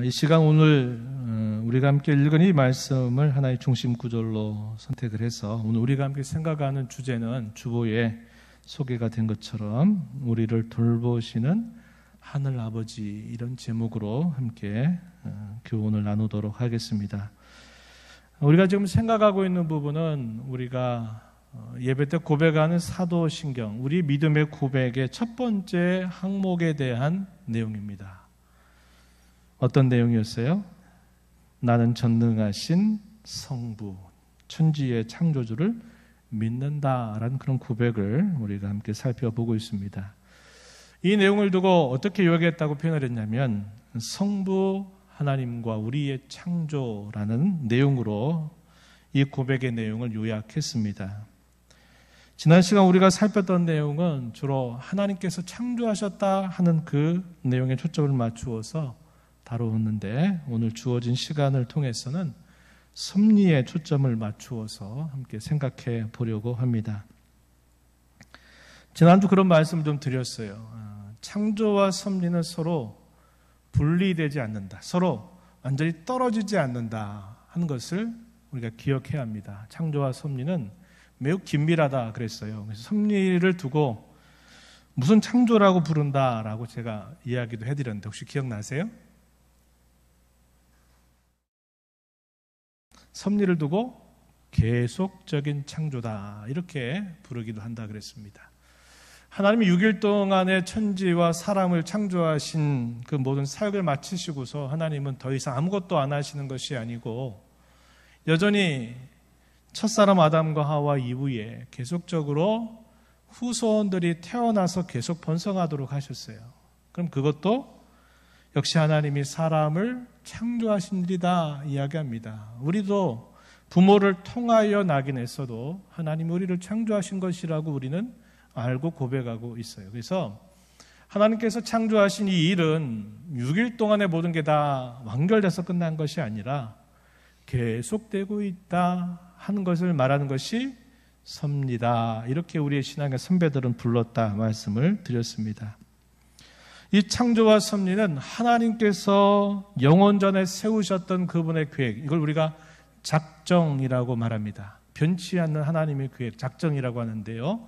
이 시간 오늘 우리가 함께 읽은 이 말씀을 하나의 중심 구절로 선택을 해서 오늘 우리가 함께 생각하는 주제는 주보에 소개가 된 것처럼 우리를 돌보시는 하늘 아버지, 이런 제목으로 함께 교훈을 나누도록 하겠습니다. 우리가 지금 생각하고 있는 부분은 우리가 예배 때 고백하는 사도신경, 우리 믿음의 고백의 첫 번째 항목에 대한 내용입니다. 어떤 내용이었어요? 나는 전능하신 성부, 천지의 창조주를 믿는다라는 그런 고백을 우리가 함께 살펴보고 있습니다. 이 내용을 두고 어떻게 요약했다고 표현을 했냐면 성부 하나님과 우리의 창조라는 내용으로 이 고백의 내용을 요약했습니다. 지난 시간 우리가 살폈던 내용은 주로 하나님께서 창조하셨다 하는 그 내용에 초점을 맞추어서 다루었는데, 오늘 주어진 시간을 통해서는 섭리에 초점을 맞추어서 함께 생각해 보려고 합니다. 지난주 그런 말씀을 좀 드렸어요. 창조와 섭리는 서로 분리되지 않는다, 서로 완전히 떨어지지 않는다 하는 것을 우리가 기억해야 합니다. 창조와 섭리는 매우 긴밀하다 그랬어요. 그래서 섭리를 두고 무슨 창조라고 부른다라고 제가 이야기도 해드렸는데 혹시 기억나세요? 섭리를 두고 계속적인 창조다, 이렇게 부르기도 한다 그랬습니다. 하나님이 6일 동안의 천지와 사람을 창조하신 그 모든 사역을 마치시고서 하나님은 더 이상 아무것도 안 하시는 것이 아니고 여전히 첫사람 아담과 하와 이후에 계속적으로 후손들이 태어나서 계속 번성하도록 하셨어요. 그럼 그것도 역시 하나님이 사람을 창조하신 일이다 이야기합니다. 우리도 부모를 통하여 나긴 했어도 하나님이 우리를 창조하신 것이라고 우리는 알고 고백하고 있어요. 그래서 하나님께서 창조하신 이 일은 6일 동안의 모든 게 다 완결돼서 끝난 것이 아니라 계속되고 있다 하는 것을 말하는 것이 섭리다, 이렇게 우리의 신앙의 선배들은 불렀다 말씀을 드렸습니다. 이 창조와 섭리는 하나님께서 영원전에 세우셨던 그분의 계획, 이걸 우리가 작정이라고 말합니다. 변치 않는 하나님의 계획, 작정이라고 하는데요,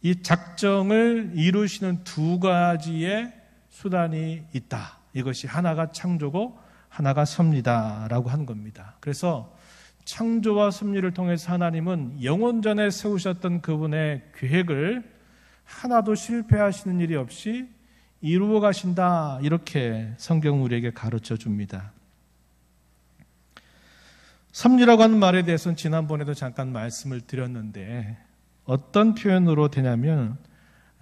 이 작정을 이루시는 두 가지의 수단이 있다. 이것이 하나가 창조고 하나가 섭리다라고 하는 겁니다. 그래서 창조와 섭리를 통해서 하나님은 영원전에 세우셨던 그분의 계획을 하나도 실패하시는 일이 없이 이루어 가신다, 이렇게 성경 우리에게 가르쳐 줍니다. 섭리라고 하는 말에 대해서는 지난번에도 잠깐 말씀을 드렸는데 어떤 표현으로 되냐면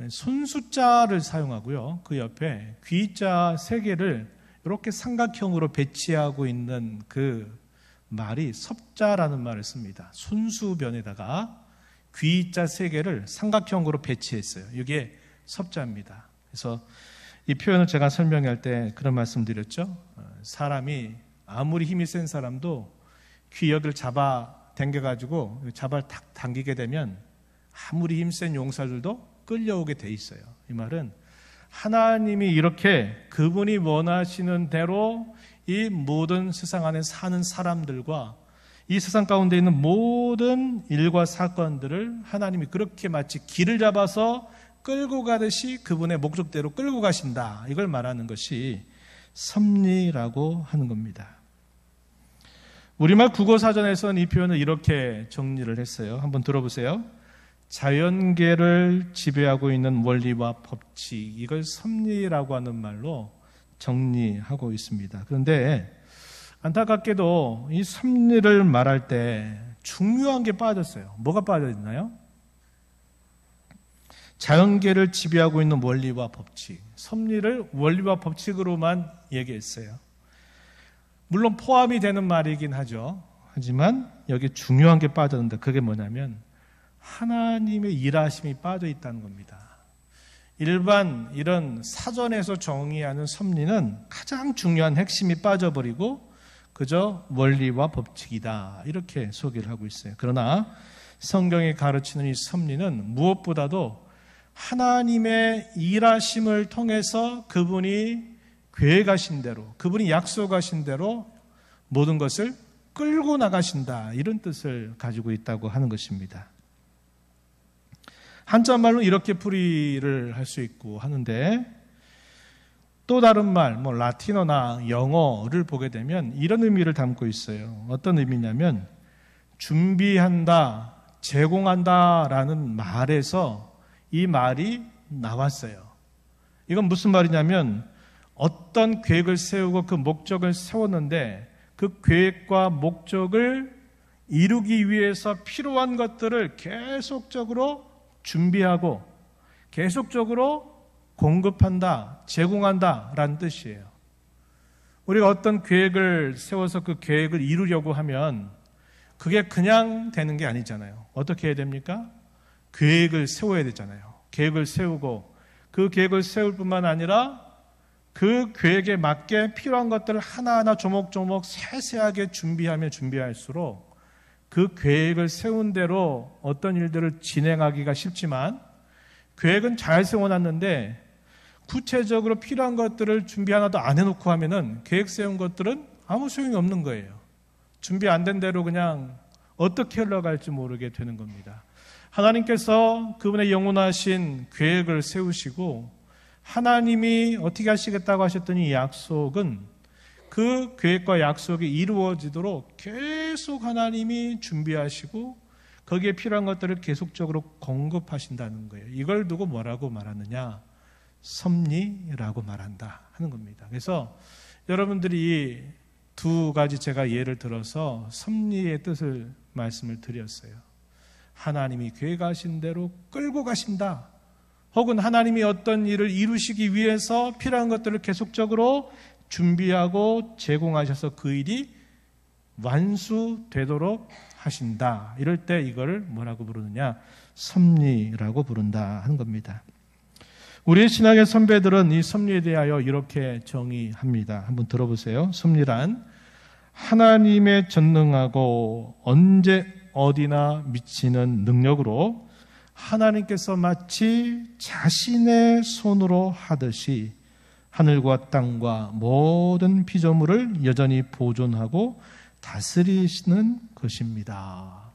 손수자를 사용하고요, 그 옆에 귀자 3개를 이렇게 삼각형으로 배치하고 있는 그 말이 섭자라는 말을 씁니다. 손수변에다가 귀자 3개를 삼각형으로 배치했어요. 이게 섭자입니다. 그래서 이 표현을 제가 설명할 때 그런 말씀 드렸죠. 사람이 아무리 힘이 센 사람도 귀역을 잡아 당겨가지고 잡아를 탁 당기게 되면 아무리 힘센 용사들도 끌려오게 돼 있어요. 이 말은 하나님이 이렇게 그분이 원하시는 대로 이 모든 세상 안에 사는 사람들과 이 세상 가운데 있는 모든 일과 사건들을 하나님이 그렇게 마치 길을 잡아서 끌고 가듯이 그분의 목적대로 끌고 가신다, 이걸 말하는 것이 섭리라고 하는 겁니다. 우리말 국어사전에서는 이 표현을 이렇게 정리를 했어요. 한번 들어보세요. 자연계를 지배하고 있는 원리와 법칙, 이걸 섭리라고 하는 말로 정리하고 있습니다. 그런데 안타깝게도 이 섭리를 말할 때 중요한 게 빠졌어요. 뭐가 빠져있나요? 자연계를 지배하고 있는 원리와 법칙, 섭리를 원리와 법칙으로만 얘기했어요. 물론 포함이 되는 말이긴 하죠. 하지만 여기 중요한 게 빠졌는데 그게 뭐냐면 하나님의 일하심이 빠져 있다는 겁니다. 일반 이런 사전에서 정의하는 섭리는 가장 중요한 핵심이 빠져버리고 그저 원리와 법칙이다, 이렇게 소개를 하고 있어요. 그러나 성경이 가르치는 이 섭리는 무엇보다도 하나님의 일하심을 통해서 그분이 계획하신 대로, 그분이 약속하신 대로 모든 것을 끌고 나가신다, 이런 뜻을 가지고 있다고 하는 것입니다. 한자말로 이렇게 풀이를 할 수 있고 하는데, 또 다른 말, 라틴어나 영어를 보게 되면 이런 의미를 담고 있어요. 어떤 의미냐면 준비한다, 제공한다라는 말에서 이 말이 나왔어요. 이건 무슨 말이냐면 어떤 계획을 세우고 그 목적을 세웠는데 그 계획과 목적을 이루기 위해서 필요한 것들을 계속적으로 준비하고 계속적으로 공급한다, 제공한다라는 뜻이에요. 우리가 어떤 계획을 세워서 그 계획을 이루려고 하면 그게 그냥 되는 게 아니잖아요. 어떻게 해야 됩니까? 계획을 세워야 되잖아요. 계획을 세우고 그 계획을 세울 뿐만 아니라 그 계획에 맞게 필요한 것들을 하나하나 조목조목 세세하게 준비하면 준비할수록 그 계획을 세운 대로 어떤 일들을 진행하기가 쉽지만, 계획은 잘 세워놨는데 구체적으로 필요한 것들을 준비 하나도 안 해놓고 하면은 계획 세운 것들은 아무 소용이 없는 거예요. 준비 안 된 대로 그냥 어떻게 흘러갈지 모르게 되는 겁니다. 하나님께서 그분의 영원하신 계획을 세우시고 하나님이 어떻게 하시겠다고 하셨더니 이 약속은 그 계획과 약속이 이루어지도록 계속 하나님이 준비하시고 거기에 필요한 것들을 계속적으로 공급하신다는 거예요. 이걸 두고 뭐라고 말하느냐? 섭리라고 말한다 하는 겁니다. 그래서 여러분들이 두 가지 제가 예를 들어서 섭리의 뜻을 말씀을 드렸어요. 하나님이 계획하신 대로 끌고 가신다. 혹은 하나님이 어떤 일을 이루시기 위해서 필요한 것들을 계속적으로 준비하고 제공하셔서 그 일이 완수되도록 하신다. 이럴 때 이걸 뭐라고 부르느냐? 섭리라고 부른다 하는 겁니다. 우리의 신앙의 선배들은 이 섭리에 대하여 이렇게 정의합니다. 한번 들어보세요. 섭리란 하나님의 전능하고 언제 어디나 미치는 능력으로 하나님께서 마치 자신의 손으로 하듯이 하늘과 땅과 모든 피조물을 여전히 보존하고 다스리시는 것입니다.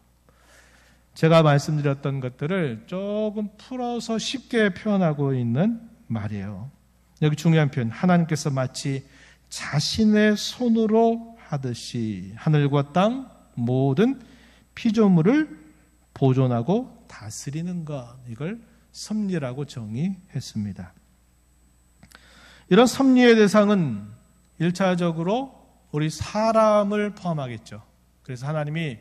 제가 말씀드렸던 것들을 조금 풀어서 쉽게 표현하고 있는 말이에요. 여기 중요한 표현, 하나님께서 마치 자신의 손으로 하듯이 하늘과 땅 모든 피조물을 보존하고 다스리는 것, 이걸 섭리라고 정의했습니다. 이런 섭리의 대상은 1차적으로 우리 사람을 포함하겠죠. 그래서 하나님이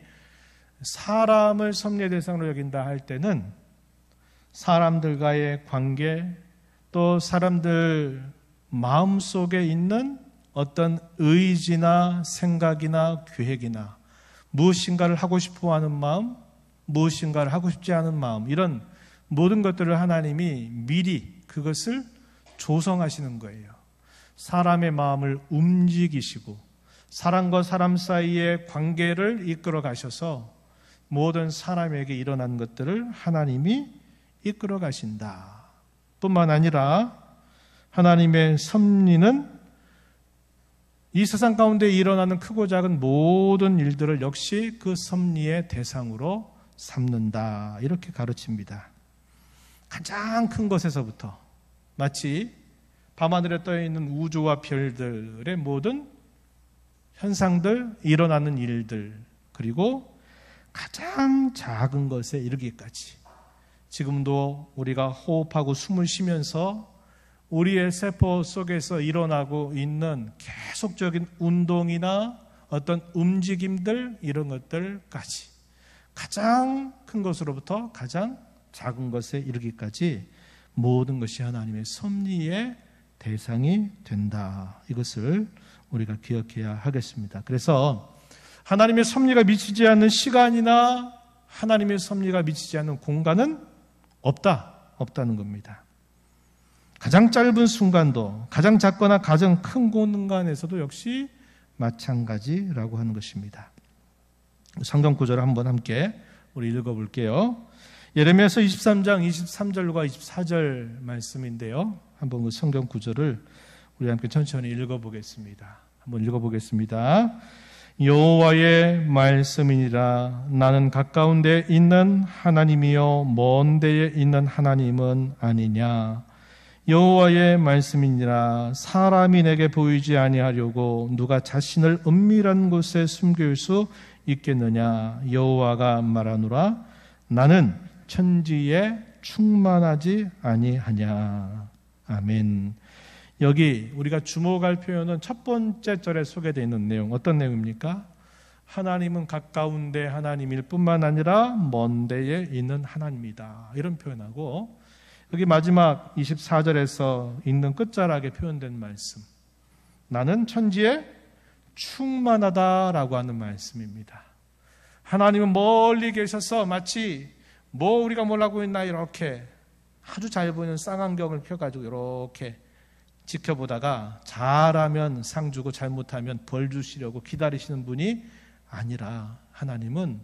사람을 섭리의 대상으로 여긴다 할 때는 사람들과의 관계, 또 사람들 마음속에 있는 어떤 의지나 생각이나 계획이나 무엇인가를 하고 싶어 하는 마음, 무엇인가를 하고 싶지 않은 마음, 이런 모든 것들을 하나님이 미리 그것을 조성하시는 거예요. 사람의 마음을 움직이시고 사람과 사람 사이의 관계를 이끌어 가셔서 모든 사람에게 일어난 것들을 하나님이 이끌어 가신다. 뿐만 아니라 하나님의 섭리는 이 세상 가운데 일어나는 크고 작은 모든 일들을 역시 그 섭리의 대상으로 삼는다. 이렇게 가르칩니다. 가장 큰 것에서부터 마치 밤하늘에 떠있는 우주와 별들의 모든 현상들, 일어나는 일들, 그리고 가장 작은 것에 이르기까지 지금도 우리가 호흡하고 숨을 쉬면서 우리의 세포 속에서 일어나고 있는 계속적인 운동이나 어떤 움직임들, 이런 것들까지 가장 큰 것으로부터 가장 작은 것에 이르기까지 모든 것이 하나님의 섭리의 대상이 된다. 이것을 우리가 기억해야 하겠습니다. 그래서 하나님의 섭리가 미치지 않는 시간이나 하나님의 섭리가 미치지 않는 공간은 없다는 겁니다. 가장 짧은 순간도, 가장 작거나 가장 큰 공간에서도 역시 마찬가지라고 하는 것입니다. 성경 구절을 한번 함께 우리 읽어볼게요. 예레미야서 23장 23절과 24절 말씀인데요. 한번 그 성경 구절을 우리 함께 천천히 읽어보겠습니다. 한번 읽어보겠습니다. 여호와의 말씀이니라. 나는 가까운 데 있는 하나님이요 먼 데에 있는 하나님은 아니냐. 여호와의 말씀이니라. 사람이 내게 보이지 아니하려고 누가 자신을 은밀한 곳에 숨길 수 있겠느냐. 여호와가 말하노라. 나는 천지에 충만하지 아니하냐. 아멘. 여기 우리가 주목할 표현은 첫 번째 절에 소개되어 있는 내용, 어떤 내용입니까? 하나님은 가까운데 하나님일 뿐만 아니라 먼 데에 있는 하나님이다, 이런 표현하고, 여기 마지막 24절에서 있는 끝자락에 표현된 말씀, 나는 천지에 충만하다라고 하는 말씀입니다. 하나님은 멀리 계셔서 마치 우리가 뭘 하고 있나 이렇게 아주 잘 보이는 쌍안경을 펴가지고 이렇게 지켜보다가 잘하면 상 주고 잘못하면 벌 주시려고 기다리시는 분이 아니라, 하나님은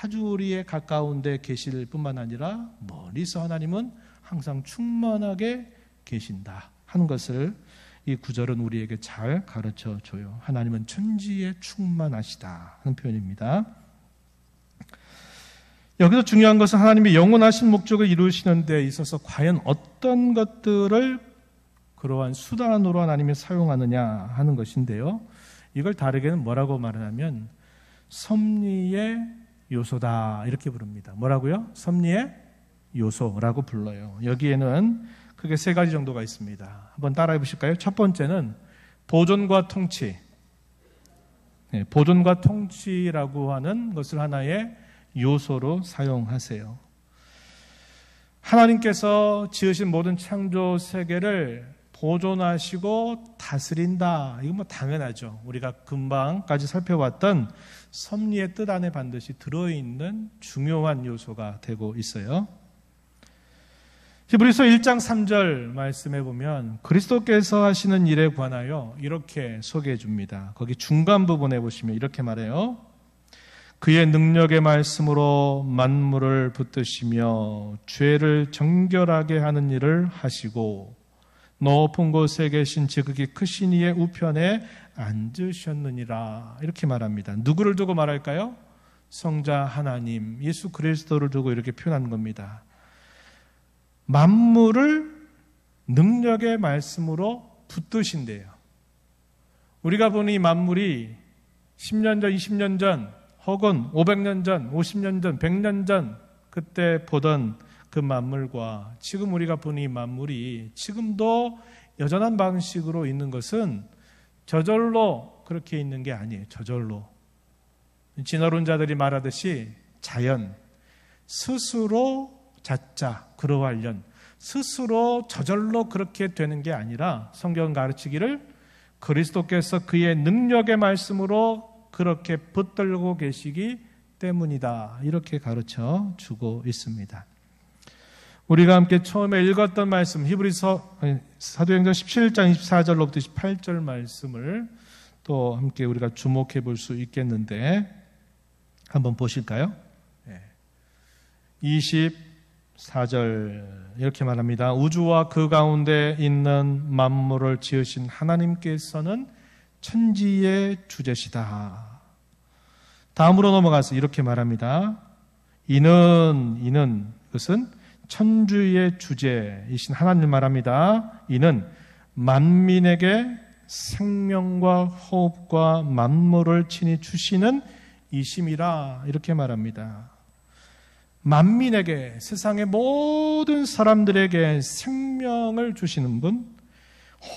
아주 우리의 가까운데 계실 뿐만 아니라 멀리서 하나님은 항상 충만하게 계신다 하는 것을 이 구절은 우리에게 잘 가르쳐 줘요. 하나님은 천지에 충만하시다 하는 표현입니다. 여기서 중요한 것은 하나님이 영원하신 목적을 이루시는 데 있어서 과연 어떤 것들을 그러한 수단으로 하나님이 사용하느냐 하는 것인데요. 이걸 다르게는 뭐라고 말하냐면 섭리의 요소다, 이렇게 부릅니다. 뭐라고요? 섭리의 요소라고 불러요. 여기에는 크게 세 가지 정도가 있습니다. 한번 따라해 보실까요? 첫 번째는 보존과 통치. 보존과 통치라고 하는 것을 하나의 요소로 사용하세요. 하나님께서 지으신 모든 창조 세계를 보존하시고 다스린다. 이건 당연하죠. 우리가 금방까지 살펴봤던 섭리의 뜻 안에 반드시 들어있는 중요한 요소가 되고 있어요. 히브리서 1장 3절 말씀해 보면 그리스도께서 하시는 일에 관하여 이렇게 소개해 줍니다. 거기 중간 부분에 보시면 이렇게 말해요. 그의 능력의 말씀으로 만물을 붙드시며 죄를 정결하게 하는 일을 하시고 높은 곳에 계신 지극히 크신 이의 우편에 앉으셨느니라, 이렇게 말합니다. 누구를 두고 말할까요? 성자 하나님, 예수 그리스도를 두고 이렇게 표현한 겁니다. 만물을 능력의 말씀으로 붙드신대요. 우리가 보는 이 만물이 10년 전, 20년 전, 혹은 500년 전, 50년 전, 100년 전 그때 보던 그 만물과 지금 우리가 보는 이 만물이 지금도 여전한 방식으로 있는 것은 저절로 그렇게 있는 게 아니에요. 저절로. 진화론자들이 말하듯이 자연, 스스로 자자, 그러하련, 스스로 저절로 그렇게 되는 게 아니라 성경은 가르치기를 그리스도께서 그의 능력의 말씀으로 그렇게 붙들고 계시기 때문이다, 이렇게 가르쳐 주고 있습니다. 우리가 함께 처음에 읽었던 말씀, 히브리서 사도행전 17장 24절로부터 28절 말씀을 또 함께 우리가 주목해 볼 수 있겠는데 한번 보실까요? 24절 이렇게 말합니다. 우주와 그 가운데 있는 만물을 지으신 하나님께서는 천지의 주제시다. 다음으로 넘어가서 이렇게 말합니다. 이는 그것은 천주의 주제이신 하나님 말합니다. 이는 만민에게 생명과 호흡과 만물을 친히 주시는 이심이라, 이렇게 말합니다. 만민에게, 세상의 모든 사람들에게 생명을 주시는 분,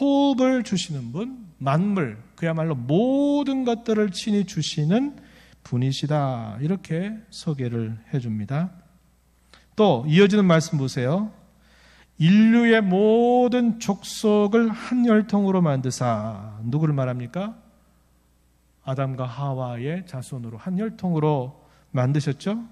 호흡을 주시는 분, 만물, 그야말로 모든 것들을 친히 주시는 분이시다, 이렇게 소개를 해줍니다. 또 이어지는 말씀 보세요. 인류의 모든 족속을 한 혈통으로 만드사, 누구를 말합니까? 아담과 하와의 자손으로 한 혈통으로 만드셨죠?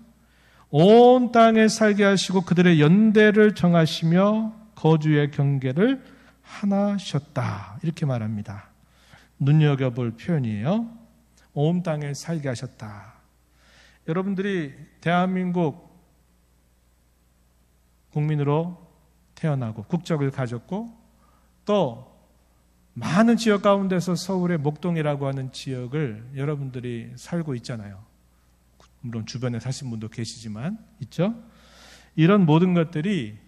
온 땅에 살게 하시고 그들의 연대를 정하시며 거주의 경계를 하나셨다, 이렇게 말합니다. 눈여겨볼 표현이에요. 온 땅에 살게 하셨다. 여러분들이 대한민국 국민으로 태어나고 국적을 가졌고 또 많은 지역 가운데서 서울의 목동이라고 하는 지역을 여러분들이 살고 있잖아요. 물론 주변에 사신 분도 계시지만 있죠. 이런 모든 것들이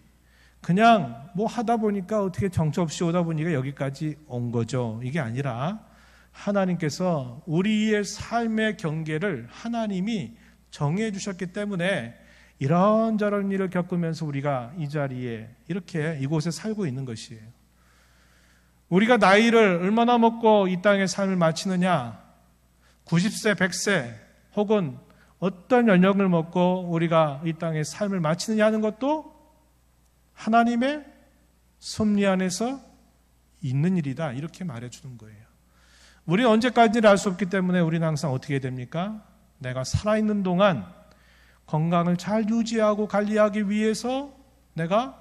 그냥 뭐 하다 보니까 어떻게 정처 없이 오다 보니까 여기까지 온 거죠. 이게 아니라 하나님께서 우리의 삶의 경계를 하나님이 정해 주셨기 때문에 이런저런 일을 겪으면서 우리가 이 자리에 이렇게 이곳에 살고 있는 것이에요. 우리가 나이를 얼마나 먹고 이 땅의 삶을 마치느냐, 90세, 100세 혹은 어떤 연령을 먹고 우리가 이 땅의 삶을 마치느냐 하는 것도 하나님의 섭리 안에서 있는 일이다, 이렇게 말해주는 거예요. 우리는 언제까지는 알 수 없기 때문에 우리는 항상 어떻게 해야 됩니까? 내가 살아있는 동안 건강을 잘 유지하고 관리하기 위해서 내가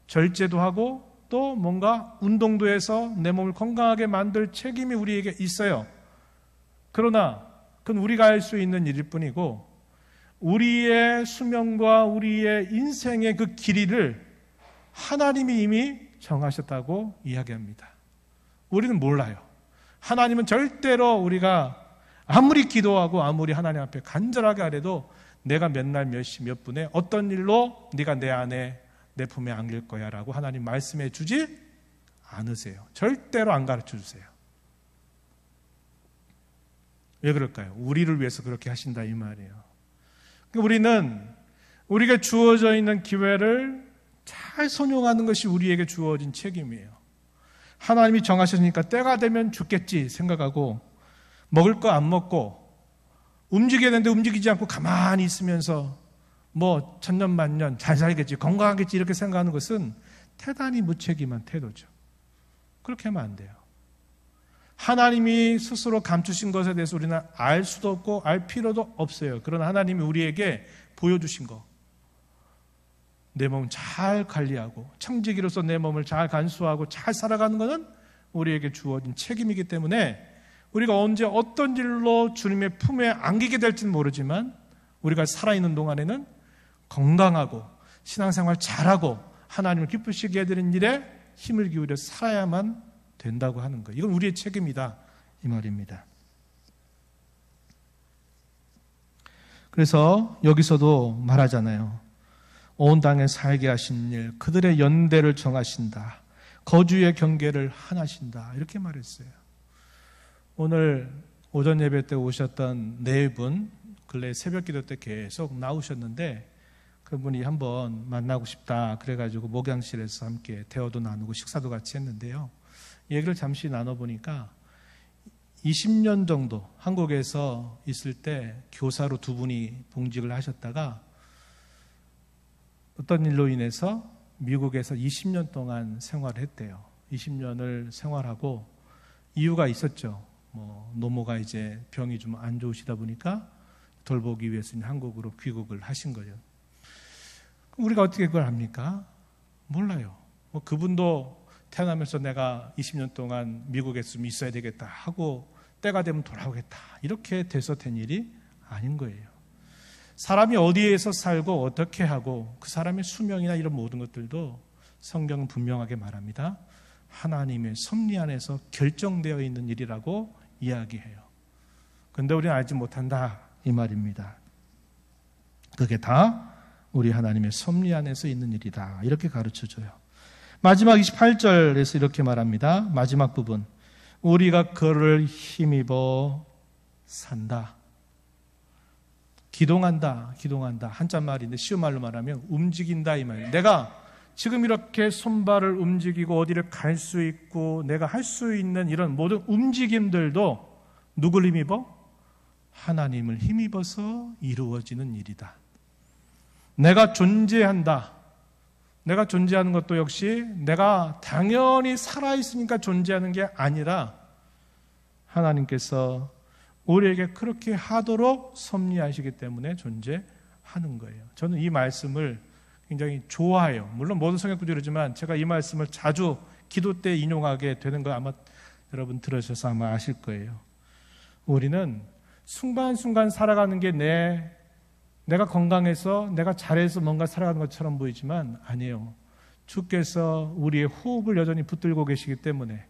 절제도 하고 또 뭔가 운동도 해서 내 몸을 건강하게 만들 책임이 우리에게 있어요. 그러나 그건 우리가 할 수 있는 일일 뿐이고 우리의 수명과 우리의 인생의 그 길이를 하나님이 이미 정하셨다고 이야기합니다. 우리는 몰라요. 하나님은 절대로 우리가 아무리 기도하고 아무리 하나님 앞에 간절하게 하래도 내가 몇 날 몇 시 몇 분에 어떤 일로 네가 내 안에 내 품에 안길 거야 라고 하나님 말씀해 주지 않으세요. 절대로 안 가르쳐 주세요. 왜 그럴까요? 우리를 위해서 그렇게 하신다 이 말이에요. 우리는 우리에게 주어져 있는 기회를 잘 선용하는 것이 우리에게 주어진 책임이에요. 하나님이 정하셨으니까 때가 되면 죽겠지 생각하고 먹을 거 안 먹고 움직여야 되는데 움직이지 않고 가만히 있으면서 뭐 천년 만년 잘 살겠지 건강하겠지 이렇게 생각하는 것은 대단히 무책임한 태도죠. 그렇게 하면 안 돼요. 하나님이 스스로 감추신 것에 대해서 우리는 알 수도 없고 알 필요도 없어요. 그러나 하나님이 우리에게 보여주신 거, 내 몸 잘 관리하고 청지기로서 내 몸을 잘 간수하고 잘 살아가는 것은 우리에게 주어진 책임이기 때문에 우리가 언제 어떤 일로 주님의 품에 안기게 될지는 모르지만 우리가 살아있는 동안에는 건강하고 신앙생활 잘하고 하나님을 기쁘시게 해드리는 일에 힘을 기울여 살아야만 된다고 하는 거예요. 이건 우리의 책임이다 이 말입니다. 그래서 여기서도 말하잖아요. 온 땅에 살게 하신 일, 그들의 연대를 정하신다. 거주의 경계를 하나신다. 이렇게 말했어요. 오늘 오전 예배 때 오셨던 네 분, 근래 새벽 기도 때 계속 나오셨는데 그분이 한번 만나고 싶다 그래가지고 목양실에서 함께 대화도 나누고 식사도 같이 했는데요. 얘기를 잠시 나눠보니까 20년 정도 한국에서 있을 때 교사로 두 분이 봉직을 하셨다가 어떤 일로 인해서 미국에서 20년 동안 생활을 했대요. 20년을 생활하고 이유가 있었죠. 노모가 이제 병이 좀 안 좋으시다 보니까 돌보기 위해서 한국으로 귀국을 하신 거죠. 우리가 어떻게 그걸 합니까? 몰라요. 그분도 태어나면서 내가 20년 동안 미국에 좀 있어야 되겠다 하고 때가 되면 돌아오겠다 이렇게 돼서 된 일이 아닌 거예요. 사람이 어디에서 살고 어떻게 하고 그 사람의 수명이나 이런 모든 것들도 성경은 분명하게 말합니다. 하나님의 섭리 안에서 결정되어 있는 일이라고 이야기해요. 그런데 우리는 알지 못한다 이 말입니다. 그게 다 우리 하나님의 섭리 안에서 있는 일이다 이렇게 가르쳐줘요. 마지막 28절에서 이렇게 말합니다. 마지막 부분, 우리가 그를 힘입어 산다. 기동한다, 기동한다. 한자말인데 쉬운 말로 말하면 움직인다 이 말이에요. 내가 지금 이렇게 손발을 움직이고 어디를 갈 수 있고 내가 할 수 있는 이런 모든 움직임들도 누굴 힘입어? 하나님을 힘입어서 이루어지는 일이다. 내가 존재한다. 내가 존재하는 것도 역시 내가 당연히 살아있으니까 존재하는 게 아니라 하나님께서 우리에게 그렇게 하도록 섭리하시기 때문에 존재하는 거예요. 저는 이 말씀을 굉장히 좋아해요. 물론 모든 성경구절이지만 제가 이 말씀을 자주 기도 때 인용하게 되는 거 아마 여러분 들으셔서 아마 아실 거예요. 우리는 순간순간 살아가는 게 내가 건강해서 내가 잘해서 뭔가 살아가는 것처럼 보이지만 아니에요. 주께서 우리의 호흡을 여전히 붙들고 계시기 때문에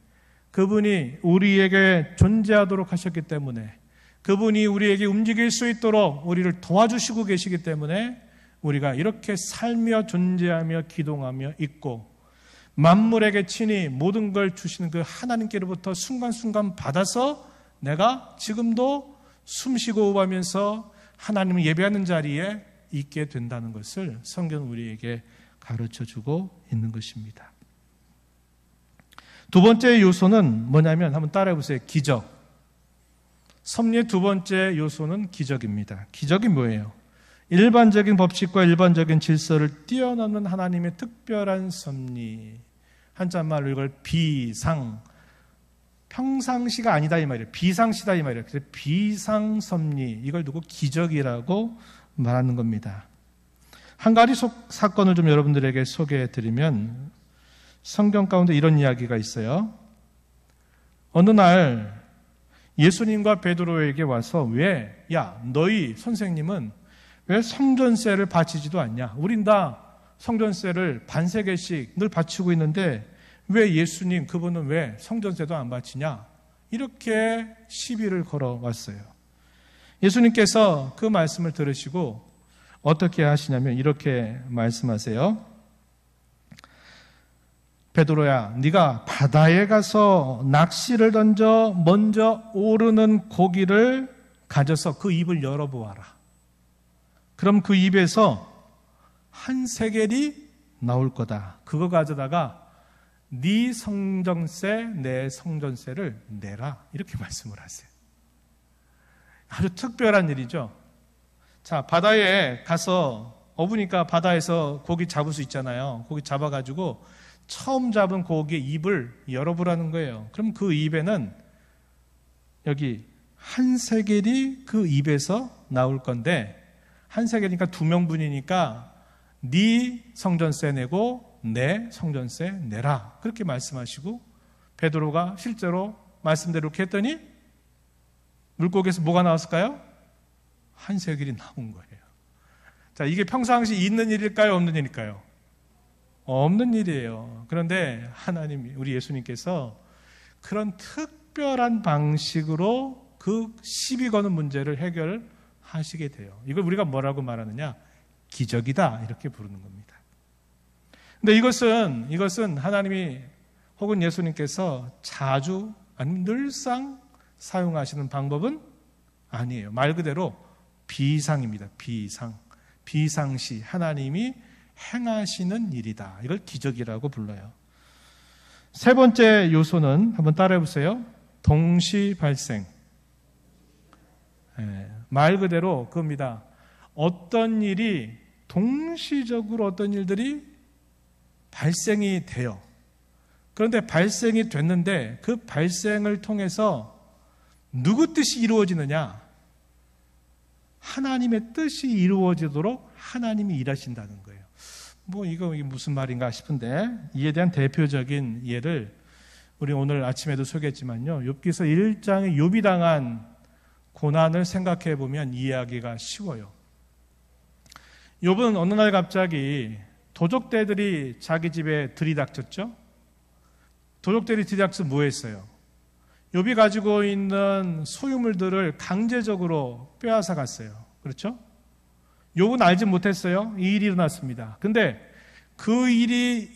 그분이 우리에게 존재하도록 하셨기 때문에, 그분이 우리에게 움직일 수 있도록 우리를 도와주시고 계시기 때문에 우리가 이렇게 살며 존재하며 기동하며 있고, 만물에게 친히 모든 걸 주시는 그 하나님께로부터 순간순간 받아서 내가 지금도 숨쉬고 호흡하면서 하나님을 예배하는 자리에 있게 된다는 것을 성경은 우리에게 가르쳐주고 있는 것입니다. 두 번째 요소는 뭐냐면, 한번 따라해 보세요. 기적. 섭리의 두 번째 요소는 기적입니다. 기적이 뭐예요? 일반적인 법칙과 일반적인 질서를 뛰어넘는 하나님의 특별한 섭리. 한자말로 이걸 비상, 평상시가 아니다 이 말이에요. 비상시다 이 말이에요. 그래서 비상섭리, 이걸 두고 기적이라고 말하는 겁니다. 한 가지 사건을 좀 여러분들에게 소개해 드리면, 성경 가운데 이런 이야기가 있어요. 어느 날 예수님과 베드로에게 와서 너희 선생님은 왜 성전세를 바치지도 않냐? 우린 다 성전세를 반세개씩 늘 바치고 있는데 왜 예수님, 그분은 왜 성전세도 안 바치냐? 이렇게 시비를 걸어왔어요. 예수님께서 그 말씀을 들으시고 어떻게 하시냐면 이렇게 말씀하세요. 베드로야, 네가 바다에 가서 낚시를 던져 먼저 오르는 고기를 가져서 그 입을 열어보아라. 그럼 그 입에서 한 세겔이 나올 거다. 그거 가져다가 네 성전세, 내 성전세를 내라. 이렇게 말씀을 하세요. 아주 특별한 일이죠. 자, 바다에 가서 어부니까 바다에서 고기 잡을 수 있잖아요. 고기 잡아가지고 처음 잡은 고기의 입을 열어보라는 거예요. 그럼 그 입에는 여기 한 세겔이 그 입에서 나올 건데, 한 세겔이니까 2명분이니까 네 성전세 내고 내 성전세 내라. 그렇게 말씀하시고 베드로가 실제로 말씀대로 이렇게 했더니 물고기에서 뭐가 나왔을까요? 한 세겔이 나온 거예요. 자, 이게 평상시 있는 일일까요? 없는 일일까요? 없는 일이에요. 그런데 하나님, 우리 예수님께서 그런 특별한 방식으로 그 시비 거는 문제를 해결하시게 돼요. 이걸 우리가 뭐라고 말하느냐? 기적이다, 이렇게 부르는 겁니다. 근데 이것은 하나님이 혹은 예수님께서 자주 아니면 늘상 사용하시는 방법은 아니에요. 말 그대로 비상입니다. 비상시 하나님이 행하시는 일이다. 이걸 기적이라고 불러요. 세 번째 요소는 한번 따라해 보세요. 동시 발생. 말 그대로 그겁니다. 어떤 일이 동시적으로 어떤 일들이 발생이 돼요. 그런데 발생이 됐는데 그 발생을 통해서 누구 뜻이 이루어지느냐? 하나님의 뜻이 이루어지도록 하나님이 일하신다는 거예요. 이거 무슨 말인가 싶은데, 이에 대한 대표적인 예를 우리 오늘 아침에도 소개했지만요, 욥기서 1장에 욥이 당한 고난을 생각해 보면 이해하기가 쉬워요. 욥은 어느 날 갑자기 도적대들이 자기 집에 들이닥쳤죠. 도적들이 들이닥쳐서 뭐 했어요? 욥이 가지고 있는 소유물들을 강제적으로 빼앗아 갔어요. 그렇죠? 욥은 알지 못했어요. 이 일이 일어났습니다. 근데 그 일이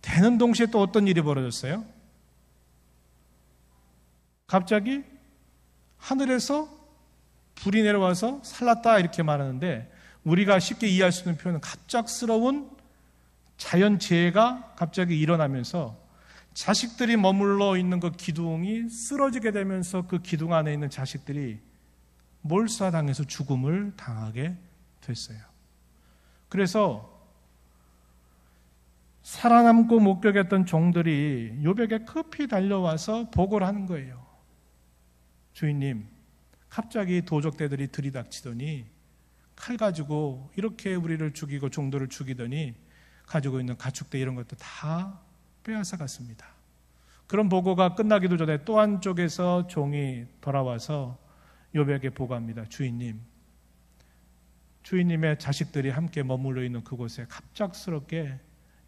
되는 동시에 또 어떤 일이 벌어졌어요? 갑자기 하늘에서 불이 내려와서 살랐다 이렇게 말하는데, 우리가 쉽게 이해할 수 있는 표현은 갑작스러운 자연재해가 갑자기 일어나면서 자식들이 머물러 있는 그 기둥이 쓰러지게 되면서 그 기둥 안에 있는 자식들이 몰사당해서 죽음을 당하게 됐어요. 그래서 살아남고 목격했던 종들이 욥에게 급히 달려와서 보고를 하는 거예요. 주인님, 갑자기 도적대들이 들이닥치더니 칼 가지고 이렇게 우리를 죽이고 종들을 죽이더니 가지고 있는 가축대 이런 것도 다 빼앗아 갔습니다. 그런 보고가 끝나기도 전에 또 한쪽에서 종이 돌아와서 욥에게 보고합니다. 주인님의 자식들이 함께 머물러 있는 그곳에 갑작스럽게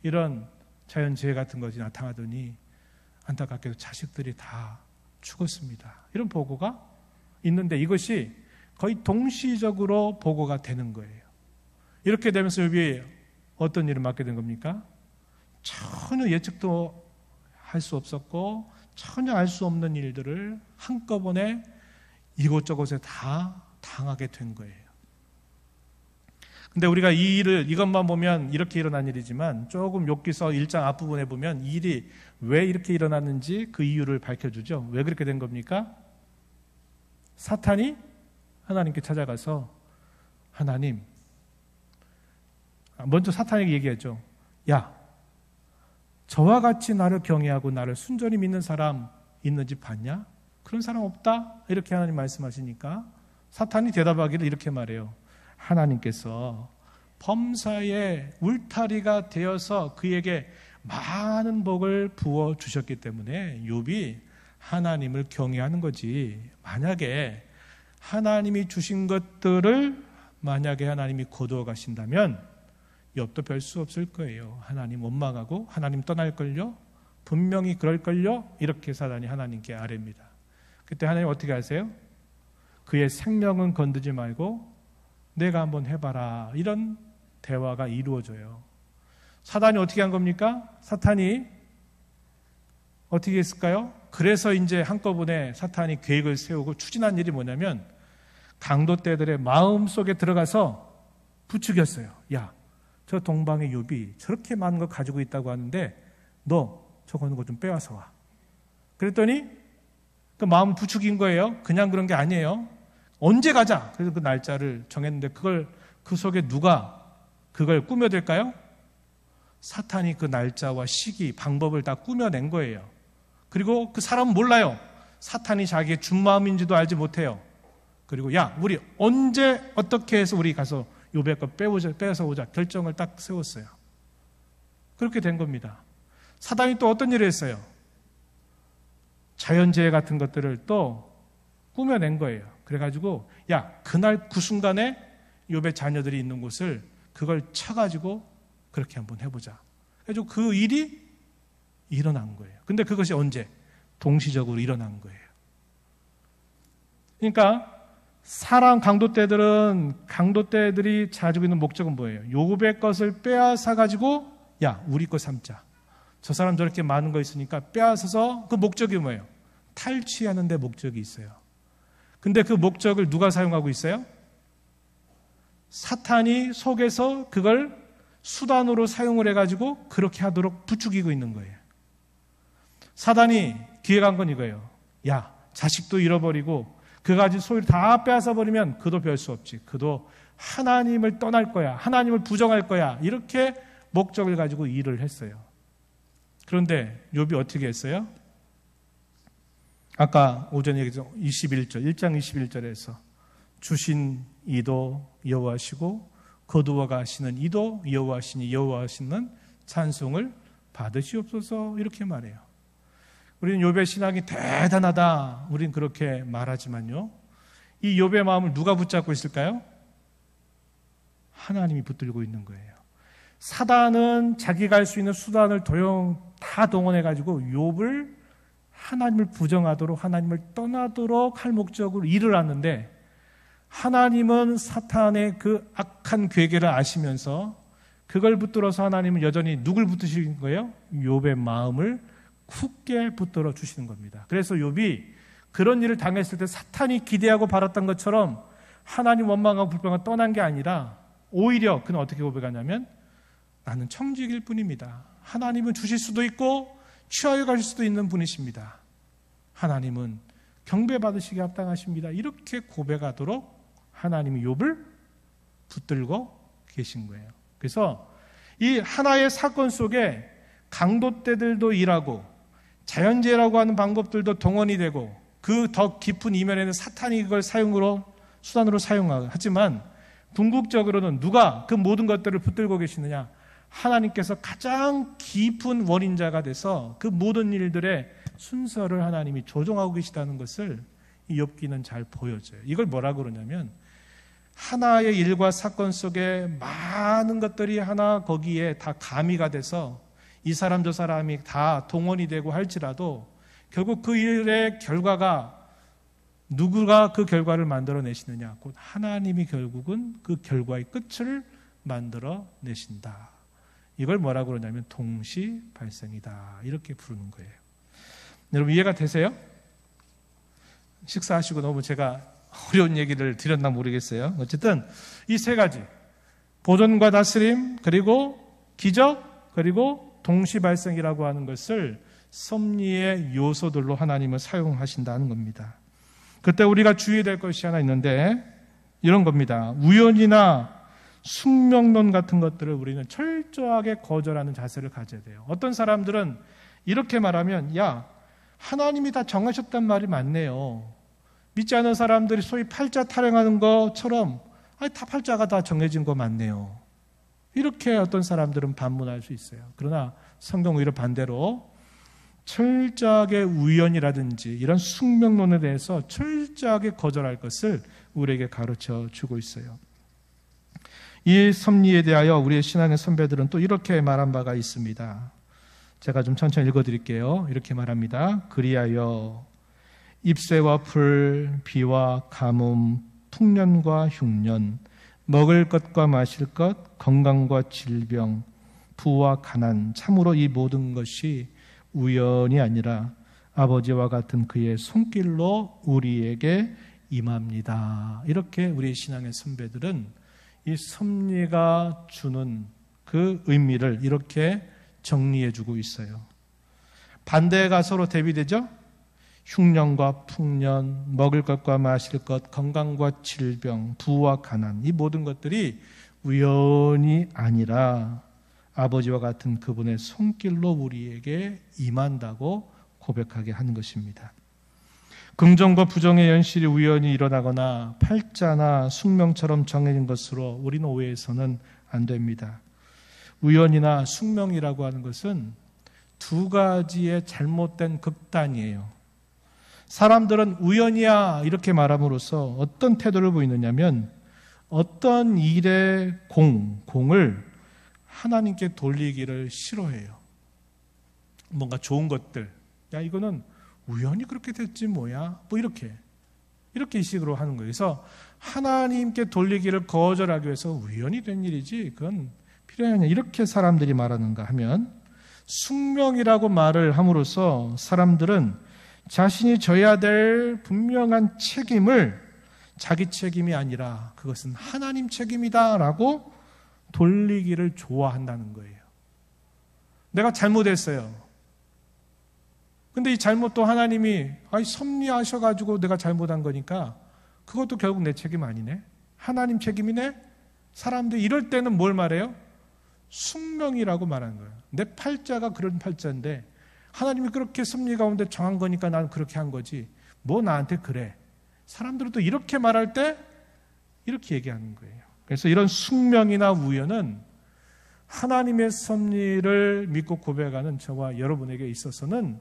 이런 자연재해 같은 것이 나타나더니 안타깝게도 자식들이 다 죽었습니다. 이런 보고가 있는데 이것이 거의 동시적으로 보고가 되는 거예요. 이렇게 되면서 욥이 어떤 일을 맡게 된 겁니까? 전혀 예측도 할 수 없었고 전혀 알 수 없는 일들을 한꺼번에 이곳저곳에 다 당하게 된 거예요. 근데 우리가 이 일을 이것만 보면 이렇게 일어난 일이지만 조금 욥기서 1장 앞부분에 보면 이 일이 왜 이렇게 일어났는지 그 이유를 밝혀주죠. 왜 그렇게 된 겁니까? 사탄이 하나님께 찾아가서 하나님, 먼저 사탄에게 얘기했죠. 야, 저와 같이 나를 경외하고 나를 순전히 믿는 사람 있는지 봤냐? 그런 사람 없다? 이렇게 하나님 말씀하시니까 사탄이 대답하기를 이렇게 말해요. 하나님께서 범사의 울타리가 되어서 그에게 많은 복을 부어주셨기 때문에 욥이 하나님을 경외하는 거지. 만약에 하나님이 주신 것들을 만약에 하나님이 거두어 가신다면 욥도 별 수 없을 거예요. 하나님 원망하고 하나님 떠날걸요? 분명히 그럴걸요? 이렇게 사단이 하나님께 아뢰입니다. 그때 하나님 어떻게 하세요? 그의 생명은 건드지 말고 내가 한번 해봐라. 이런 대화가 이루어져요. 사단이 어떻게 한 겁니까? 사탄이 어떻게 했을까요? 그래서 이제 한꺼번에 사탄이 계획을 세우고 추진한 일이 뭐냐면 강도떼들의 마음속에 들어가서 부추겼어요. 야, 저 동방의 욥이 저렇게 많은 걸 가지고 있다고 하는데 너 저거 좀 빼와서 와. 그랬더니 그 마음 부추긴 거예요. 그냥 그런 게 아니에요. 언제 가자. 그래서 그 날짜를 정했는데 그걸 그 속에 누가 그걸 꾸며댈까요? 사탄이 그 날짜와 시기, 방법을 다 꾸며낸 거예요. 그리고 그 사람은 몰라요. 사탄이 자기의 준 마음인지도 알지 못해요. 그리고 야, 우리 언제 어떻게 해서 우리 가서 욥의 거 빼서 오자 결정을 딱 세웠어요. 그렇게 된 겁니다. 사단이 또 어떤 일을 했어요? 자연재해 같은 것들을 또 꾸며낸 거예요. 그래가지고 야, 그날 그 순간에 욥의 자녀들이 있는 곳을 그걸 쳐가지고 그렇게 한번 해보자. 그래서 그 일이 일어난 거예요. 근데 그것이 언제? 동시적으로 일어난 거예요. 그러니까 사람 강도떼들이 가지고 있는 목적은 뭐예요? 욥의 것을 빼앗아 가지고 야, 우리 거 삼자. 저 사람 저렇게 많은 거 있으니까 빼앗아서 그 목적이 뭐예요? 탈취하는 데 목적이 있어요. 근데 그 목적을 누가 사용하고 있어요? 사탄이 속에서 그걸 수단으로 사용을 해가지고 그렇게 하도록 부추기고 있는 거예요. 사단이 기획한 건 이거예요. 야, 자식도 잃어버리고 그 가진 소유를 다 빼앗아버리면 그도 별 수 없지. 그도 하나님을 떠날 거야. 하나님을 부정할 거야. 이렇게 목적을 가지고 일을 했어요. 그런데 욥이 어떻게 했어요? 아까 오전에 얘기했죠. 1장 21절에서 주신 이도 여호와시고 거두어 가시는 이도 여호와시니 여호와시는 찬송을 받으시옵소서 이렇게 말해요. 우리는 욥의 신앙이 대단하다. 우리는 그렇게 말하지만요. 이 욥의 마음을 누가 붙잡고 있을까요? 하나님이 붙들고 있는 거예요. 사단은 자기가 할 수 있는 수단을 다 동원해가지고 욥을 하나님을 부정하도록 하나님을 떠나도록 할 목적으로 일을 하는데 하나님은 사탄의 그 악한 괴계를 아시면서 그걸 붙들어서 하나님은 여전히 누굴 붙드시는 거예요? 욥의 마음을 굳게 붙들어 주시는 겁니다. 그래서 욥이 그런 일을 당했을 때 사탄이 기대하고 바랐던 것처럼 하나님 원망하고 불평하고 떠난 게 아니라 오히려 그는 어떻게 고백하냐면 나는 청지기일 뿐입니다. 하나님은 주실 수도 있고 취하여 가실 수도 있는 분이십니다. 하나님은 경배받으시기에 합당하십니다. 이렇게 고백하도록 하나님이 욥을 붙들고 계신 거예요. 그래서 이 하나의 사건 속에 강도떼들도 일하고 자연재해라고 하는 방법들도 동원이 되고 그 더 깊은 이면에는 사탄이 그걸 수단으로 사용하고 하지만 궁극적으로는 누가 그 모든 것들을 붙들고 계시느냐? 하나님께서 가장 깊은 원인자가 돼서 그 모든 일들의 순서를 하나님이 조종하고 계시다는 것을 이 욥기는 잘 보여줘요. 이걸 뭐라고 그러냐면 하나의 일과 사건 속에 많은 것들이 하나 거기에 다 가미가 돼서 이 사람 저 사람이 다 동원이 되고 할지라도 결국 그 일의 결과가 누구가 그 결과를 만들어내시느냐, 곧 하나님이 결국은 그 결과의 끝을 만들어내신다. 이걸 뭐라고 그러냐면 동시발생이다, 이렇게 부르는 거예요. 여러분 이해가 되세요? 식사하시고 너무 제가 어려운 얘기를 드렸나 모르겠어요. 어쨌든 이 세 가지, 보존과 다스림, 그리고 기적, 그리고 동시발생이라고 하는 것을 섭리의 요소들로 하나님은 사용하신다는 겁니다. 그때 우리가 주의될 것이 하나 있는데 이런 겁니다. 우연이나 숙명론 같은 것들을 우리는 철저하게 거절하는 자세를 가져야 돼요. 어떤 사람들은 이렇게 말하면, 야, 하나님이 다 정하셨단 말이 맞네요. 믿지 않는 사람들이 소위 팔자 타령하는 것처럼 다 팔자가 다 정해진 거 맞네요. 이렇게 어떤 사람들은 반문할 수 있어요. 그러나 성경 오히려 반대로 철저하게 우연이라든지 이런 숙명론에 대해서 철저하게 거절할 것을 우리에게 가르쳐 주고 있어요. 이 섭리에 대하여 우리의 신앙의 선배들은 또 이렇게 말한 바가 있습니다. 제가 좀 천천히 읽어드릴게요. 이렇게 말합니다. 그리하여 잎새와 풀, 비와 가뭄, 풍년과 흉년, 먹을 것과 마실 것, 건강과 질병, 부와 가난, 참으로 이 모든 것이 우연이 아니라 아버지와 같은 그의 손길로 우리에게 임합니다. 이렇게 우리 신앙의 선배들은 이 섭리가 주는 그 의미를 이렇게 정리해주고 있어요. 반대가 서로 대비되죠? 흉년과 풍년, 먹을 것과 마실 것, 건강과 질병, 부와 가난, 이 모든 것들이 우연이 아니라 아버지와 같은 그분의 손길로 우리에게 임한다고 고백하게 하는 것입니다. 긍정과 부정의 현실이 우연히 일어나거나 팔자나 숙명처럼 정해진 것으로 우리는 오해해서는 안 됩니다. 우연이나 숙명이라고 하는 것은 두 가지의 잘못된 극단이에요. 사람들은 우연이야 이렇게 말함으로써 어떤 태도를 보이느냐면 어떤 일의 공을 하나님께 돌리기를 싫어해요. 뭔가 좋은 것들, 야 이거는 우연히 그렇게 됐지 뭐야, 뭐 이렇게 이 식으로 하는 거예요. 그래서 하나님께 돌리기를 거절하기 위해서 우연히 된 일이지 그건 필요하냐 이렇게 사람들이 말하는가 하면, 숙명이라고 말을 함으로써 사람들은 자신이 져야 될 분명한 책임을 자기 책임이 아니라 그것은 하나님 책임이다라고 돌리기를 좋아한다는 거예요. 내가 잘못했어요. 근데 이 잘못도 하나님이 섭리하셔가지고 내가 잘못한 거니까 그것도 결국 내 책임 아니네? 하나님 책임이네? 사람들이 이럴 때는 뭘 말해요? 숙명이라고 말하는 거예요. 내 팔자가 그런 팔자인데 하나님이 그렇게 섭리 가운데 정한 거니까 나는 그렇게 한 거지 뭐 나한테 그래. 사람들은 또 이렇게 말할 때 이렇게 얘기하는 거예요. 그래서 이런 숙명이나 우연은 하나님의 섭리를 믿고 고백하는 저와 여러분에게 있어서는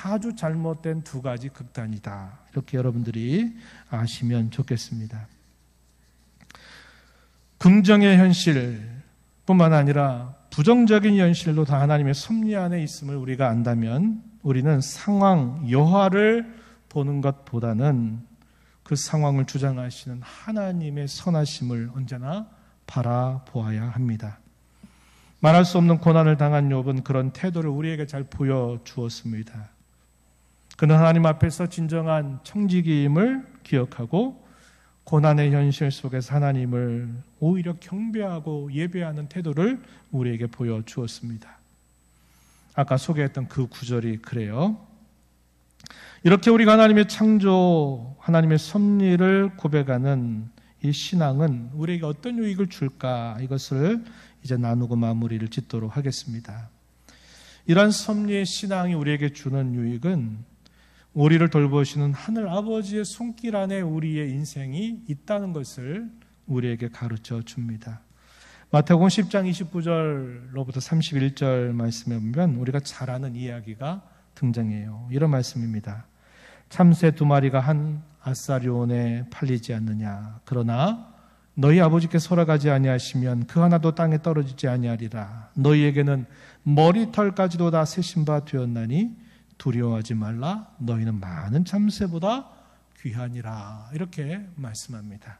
아주 잘못된 두 가지 극단이다. 이렇게 여러분들이 아시면 좋겠습니다. 긍정의 현실뿐만 아니라 부정적인 현실도 다 하나님의 섭리 안에 있음을 우리가 안다면 우리는 상황, 여하를 보는 것보다는 그 상황을 주장하시는 하나님의 선하심을 언제나 바라보아야 합니다. 말할 수 없는 고난을 당한 욥은 그런 태도를 우리에게 잘 보여주었습니다. 그는 하나님 앞에서 진정한 청지기임을 기억하고 고난의 현실 속에서 하나님을 오히려 경배하고 예배하는 태도를 우리에게 보여주었습니다. 아까 소개했던 그 구절이 그래요. 이렇게 우리가 하나님의 창조, 하나님의 섭리를 고백하는 이 신앙은 우리에게 어떤 유익을 줄까? 이것을 이제 나누고 마무리를 짓도록 하겠습니다. 이러한 섭리의 신앙이 우리에게 주는 유익은 우리를 돌보시는 하늘 아버지의 손길 안에 우리의 인생이 있다는 것을 우리에게 가르쳐 줍니다. 마태복음 10장 29절로부터 31절 말씀에 보면 우리가 잘 아는 이야기가 등장해요. 이런 말씀입니다. 참새 2마리가 한 아사리온에 팔리지 않느냐. 그러나 너희 아버지께서 허락하지 아니하시면 그 하나도 땅에 떨어지지 아니하리라. 너희에게는 머리털까지도 다 세신 바 되었나니 두려워하지 말라. 너희는 많은 참새보다 귀하니라. 이렇게 말씀합니다.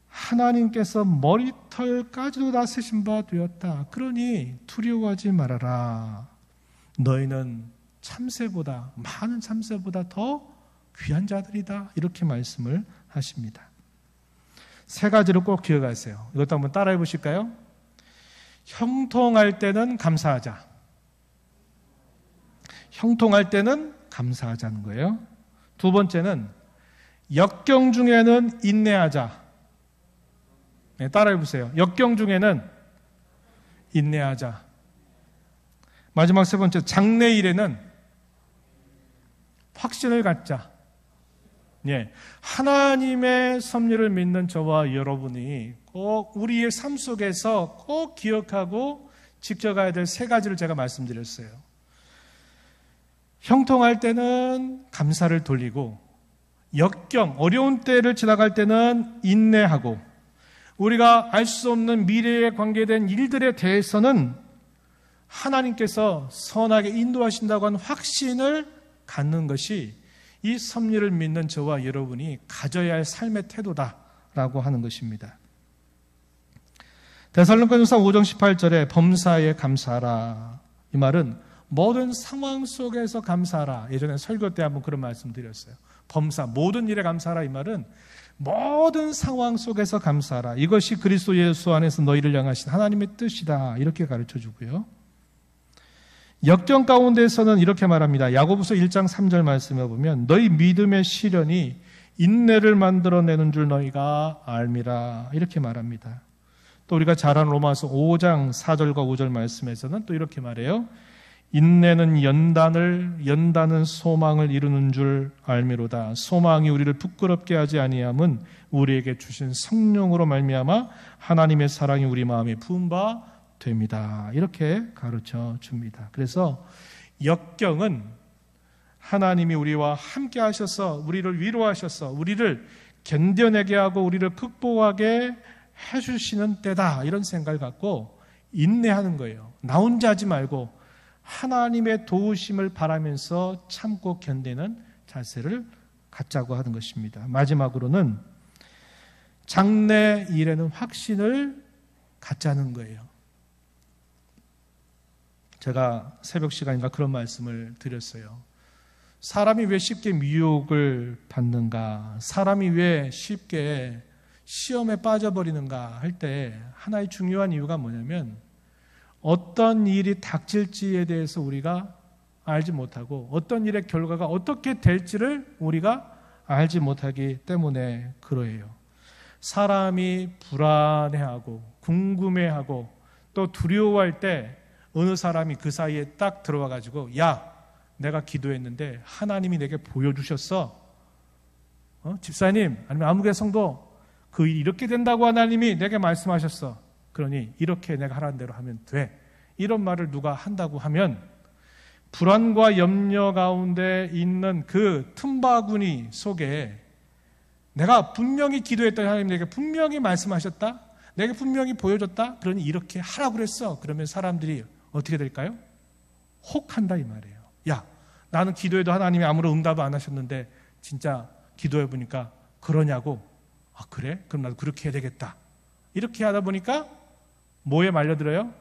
하나님께서 머리털까지도 다 세신 바 되었다. 그러니 두려워하지 말아라. 너희는 참새보다, 많은 참새보다 더 귀한 자들이다. 이렇게 말씀을 하십니다. 세 가지를 꼭 기억하세요. 이것도 한번 따라해 보실까요? 형통할 때는 감사하자. 형통할 때는 감사하자는 거예요. 두 번째는 역경 중에는 인내하자. 네, 따라해 보세요. 역경 중에는 인내하자. 마지막 세 번째, 장래일에는 확신을 갖자. 예, 하나님의 섭리를 믿는 저와 여러분이 꼭 우리의 삶 속에서 꼭 기억하고 지켜가야 될 세 가지를 제가 말씀드렸어요. 형통할 때는 감사를 돌리고, 역경, 어려운 때를 지나갈 때는 인내하고, 우리가 알 수 없는 미래에 관계된 일들에 대해서는 하나님께서 선하게 인도하신다고 하는 확신을 갖는 것이 이 섭리를 믿는 저와 여러분이 가져야 할 삶의 태도다라고 하는 것입니다. 데살로니가전서 5장 18절에 범사에 감사하라. 이 말은 모든 상황 속에서 감사하라. 예전에 설교 때 한번 그런 말씀 드렸어요. 범사, 모든 일에 감사하라. 이 말은 모든 상황 속에서 감사하라. 이것이 그리스도 예수 안에서 너희를 향하신 하나님의 뜻이다. 이렇게 가르쳐 주고요. 역경 가운데서는 이렇게 말합니다. 야고보서 1장 3절 말씀에 보면 너희 믿음의 시련이 인내를 만들어내는 줄 너희가 알미라. 이렇게 말합니다. 또 우리가 잘 아는 로마서 5장 4절과 5절 말씀에서는 또 이렇게 말해요. 인내는 연단은 소망을 이루는 줄 알미로다. 소망이 우리를 부끄럽게 하지 아니함은 우리에게 주신 성령으로 말미암아 하나님의 사랑이 우리 마음에 부은 바 됩니다. 이렇게 가르쳐 줍니다. 그래서 역경은 하나님이 우리와 함께 하셔서 우리를 위로하셔서 우리를 견뎌내게 하고 우리를 극복하게 해주시는 때다. 이런 생각을 갖고 인내하는 거예요. 나 혼자 하지 말고 하나님의 도우심을 바라면서 참고 견디는 자세를 갖자고 하는 것입니다. 마지막으로는 장래 일에는 확신을 갖자는 거예요. 제가 새벽 시간인가 그런 말씀을 드렸어요. 사람이 왜 쉽게 미혹을 받는가? 사람이 왜 쉽게 시험에 빠져버리는가 할 때 하나의 중요한 이유가 뭐냐면 어떤 일이 닥칠지에 대해서 우리가 알지 못하고 어떤 일의 결과가 어떻게 될지를 우리가 알지 못하기 때문에 그러해요. 사람이 불안해하고 궁금해하고 또 두려워할 때 어느 사람이 그 사이에 딱 들어와가지고 야, 내가 기도했는데 하나님이 내게 보여주셨어. 집사님 아니면 아무개 성도 그 일이 이렇게 된다고 하나님이 내게 말씀하셨어. 그러니 이렇게 내가 하라는 대로 하면 돼. 이런 말을 누가 한다고 하면 불안과 염려 가운데 있는 그 틈바구니 속에 내가 분명히 기도했더니 하나님 내게 분명히 말씀하셨다. 내게 분명히 보여줬다. 그러니 이렇게 하라고 그랬어. 그러면 사람들이 어떻게 될까요? 혹한다 이 말이에요. 야, 나는 기도해도 하나님이 아무런 응답을 안 하셨는데 진짜 기도해보니까 그러냐고. 아 그래? 그럼 나도 그렇게 해야 되겠다. 이렇게 하다 보니까 뭐에 말려들어요?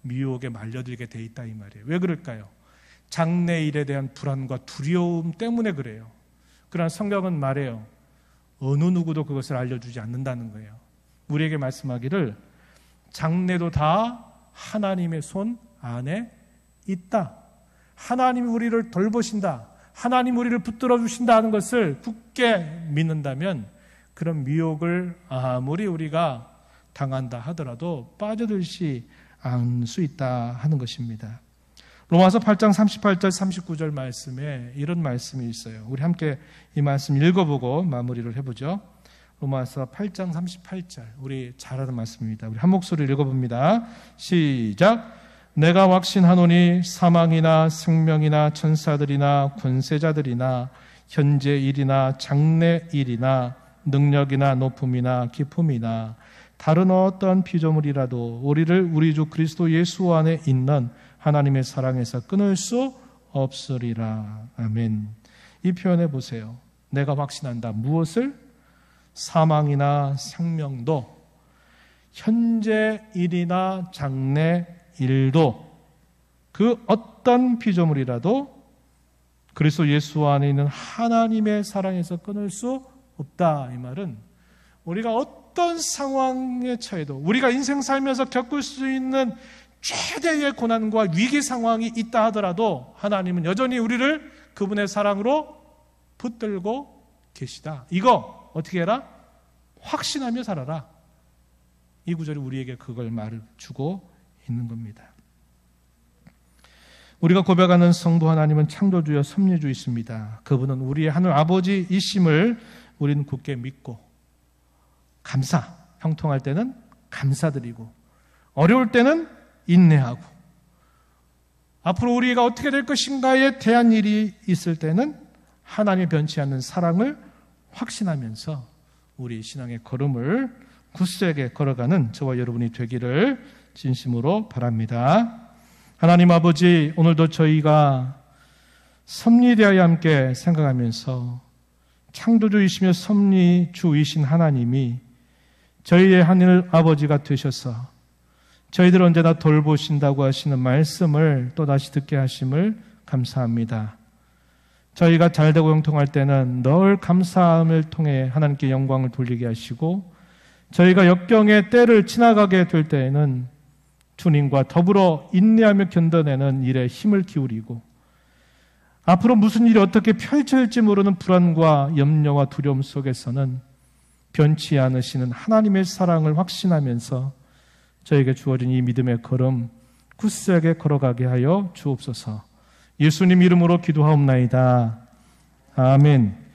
미혹에 말려들게 돼 있다 이 말이에요. 왜 그럴까요? 장래일에 대한 불안과 두려움 때문에 그래요. 그러나 성경은 말해요. 어느 누구도 그것을 알려주지 않는다는 거예요. 우리에게 말씀하기를 장래도 다 하나님의 손 안에 있다. 하나님이 우리를 돌보신다. 하나님 우리를 붙들어 주신다 하는 것을 굳게 믿는다면 그런 미혹을 아무리 우리가 당한다 하더라도 빠져들지 않을 수 있다 하는 것입니다. 로마서 8장 38절 39절 말씀에 이런 말씀이 있어요. 우리 함께 이 말씀 읽어보고 마무리를 해보죠. 로마서 8장 38절 우리 잘 아는 말씀입니다. 우리 한 목소리를 읽어봅니다. 시작. 내가 확신하노니 사망이나 생명이나 천사들이나 권세자들이나 현재 일이나 장래 일이나 능력이나 높음이나 깊음이나 다른 어떠한 피조물이라도 우리를 우리 주 그리스도 예수 안에 있는 하나님의 사랑에서 끊을 수 없으리라. 아멘. 이 표현해 보세요. 내가 확신한다. 무엇을? 사망이나 생명도, 현재 일이나 장래 일도, 그 어떤 피조물이라도 그리스도 예수 안에 있는 하나님의 사랑에서 끊을 수 없다. 이 말은 우리가 어떤 상황에 처해도, 우리가 인생 살면서 겪을 수 있는 최대의 고난과 위기 상황이 있다 하더라도 하나님은 여전히 우리를 그분의 사랑으로 붙들고 계시다. 이거 어떻게 해라? 확신하며 살아라. 이 구절이 우리에게 그걸 말을 주고 있는 겁니다. 우리가 고백하는 성부 하나님은 창조주여 섭리주이십니다. 그분은 우리의 하늘 아버지이심을 우리는 굳게 믿고 형통할 때는 감사드리고 어려울 때는 인내하고 앞으로 우리가 어떻게 될 것인가에 대한 일이 있을 때는 하나님의 변치 않는 사랑을 확신하면서 우리 신앙의 걸음을 굳세게 걸어가는 저와 여러분이 되기를 진심으로 바랍니다. 하나님 아버지, 오늘도 저희가 섭리대하여 함께 생각하면서 창조주이시며 섭리주이신 하나님이 저희의 하늘 아버지가 되셔서 저희들 언제나 돌보신다고 하시는 말씀을 또다시 듣게 하심을 감사합니다. 저희가 잘되고 형통할 때는 늘 감사함을 통해 하나님께 영광을 돌리게 하시고, 저희가 역경의 때를 지나가게 될 때에는 주님과 더불어 인내하며 견뎌내는 일에 힘을 기울이고, 앞으로 무슨 일이 어떻게 펼쳐질지 모르는 불안과 염려와 두려움 속에서는 변치 않으시는 하나님의 사랑을 확신하면서 저에게 주어진 이 믿음의 걸음 굳세게 걸어가게 하여 주옵소서. 예수님 이름으로 기도하옵나이다. 아멘.